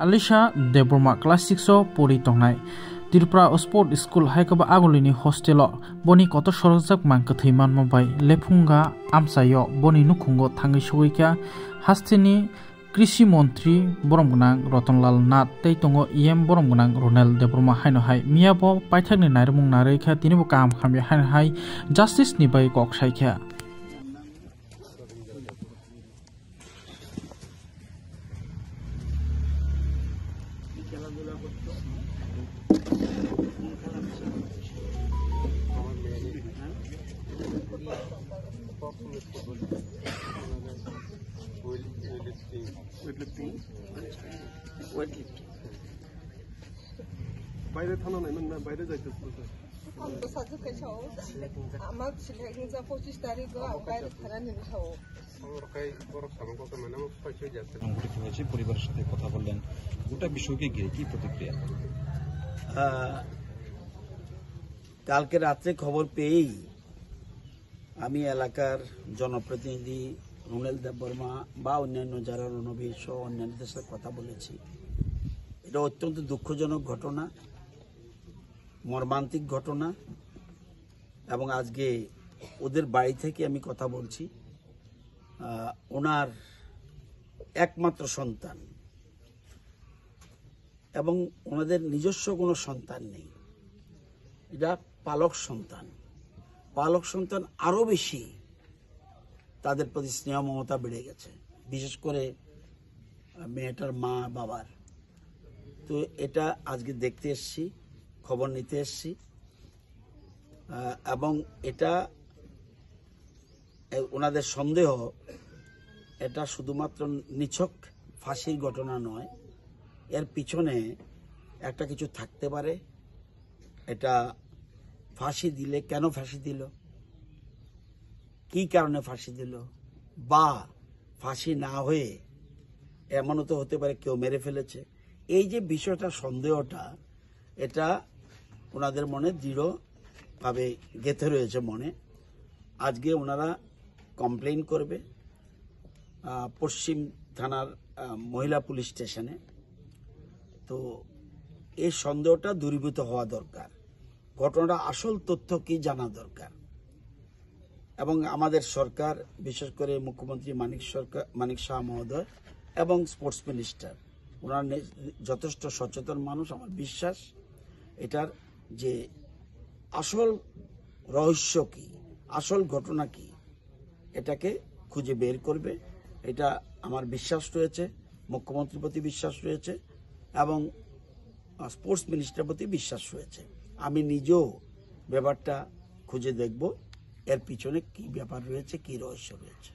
Alisha Deborma Class 6 pori tongnai Tripura Sport School haikaba agolini hostelo boni koto sorojak manka theiman mabai lephunga amsayo boni nukhungo thangi soika hastini Krishi Montri Boromgunang Rotonlal Nath tei tongo EM Boromgunang Ronel Deborma haino hai miabo paithakni nairmung nareikha tinibo kam khambi haino hai justice ni bai kok saikha বাইরে থানা নাই না বাইরে যাইতেছিল তো সাজু কেছাও আমার selecting যা 25 তারিখ বাইরে থানা নিয়ে যাও সরকারি বড় সমস্যা মানে পয়সা যাচ্ছে সংগঠিত হয়েছে পরিবারের সাথে কথা বললেন গোটা বিষয়কে ঘিরে কি প্রতিক্রিয়া কালকে রাতে খবর পেয়েই আমি এলাকার জনপ্রতিনিধি রুনেল দেববর্মা বা অন্যান্য যারা রণবীর সহ অন্যান্যদের সাথে কথা বলেছি এটা অত্যন্ত দুঃখজনক ঘটনা মর্মান্তিক ঘটনা এবং আজকে ওদের বাড়ি থেকে আমি কথা বলছি ওনার একমাত্র সন্তান এবং ওনাদের নিজস্ব কোনো সন্তান নেই এটা পালক সন্তান আরো বেশি তাদের প্রতি স্নেহ মমতা বেড়ে গেছে বিশেষ করে মেয়েটার মা বাবার তো এটা আজকে দেখতে এসেছি খবর নিতে এসেছি এবং এটা ওনাদের সন্দেহ এটা শুধুমাত্র নিছক ফাঁসির ঘটনা নয় এর পিছনে একটা কিছু থাকতে পারে এটা ফাঁসি দিলে কেন ফাঁসি দিল কি কারণে ফাঁসি দিল বা ফাঁসি না হয়ে এমনও তো হতে পারে কেউ মেরে ফেলেছে এই যে বিষয়টা সন্দেহটা এটা ওনাদের মনে দৃঢ়ভাবে গেঁথে রয়েছে মনে আজকে ওনারা কমপ্লেইন করবে পশ্চিম থানার মহিলা পুলিশ স্টেশনে তো এই সন্দেহটা দূরীভূত হওয়া দরকার ঘটনাটা আসল তথ্য কি জানা দরকার এবং আমাদের সরকার বিশেষ করে মুখ্যমন্ত্রী মানিক শাহ মহোদয় এবং স্পোর্টস মিনিস্টার ওনার যথেষ্ট সচেতন মানুষ আমার বিশ্বাস এটার যে আসল রহস্য কি আসল ঘটনা কি এটাকে খুঁজে বের করবে এটা আমার বিশ্বাস রয়েছে মুখ্যমন্ত্রীর প্রতি বিশ্বাস রয়েছে এবং স্পোর্টস মিনিস্টারের প্রতি বিশ্বাস রয়েছে আমি নিজেও ব্যাপারটা খুঁজে দেখব এর পিছনে কি ব্যাপার রয়েছে কি রহস্য রয়েছে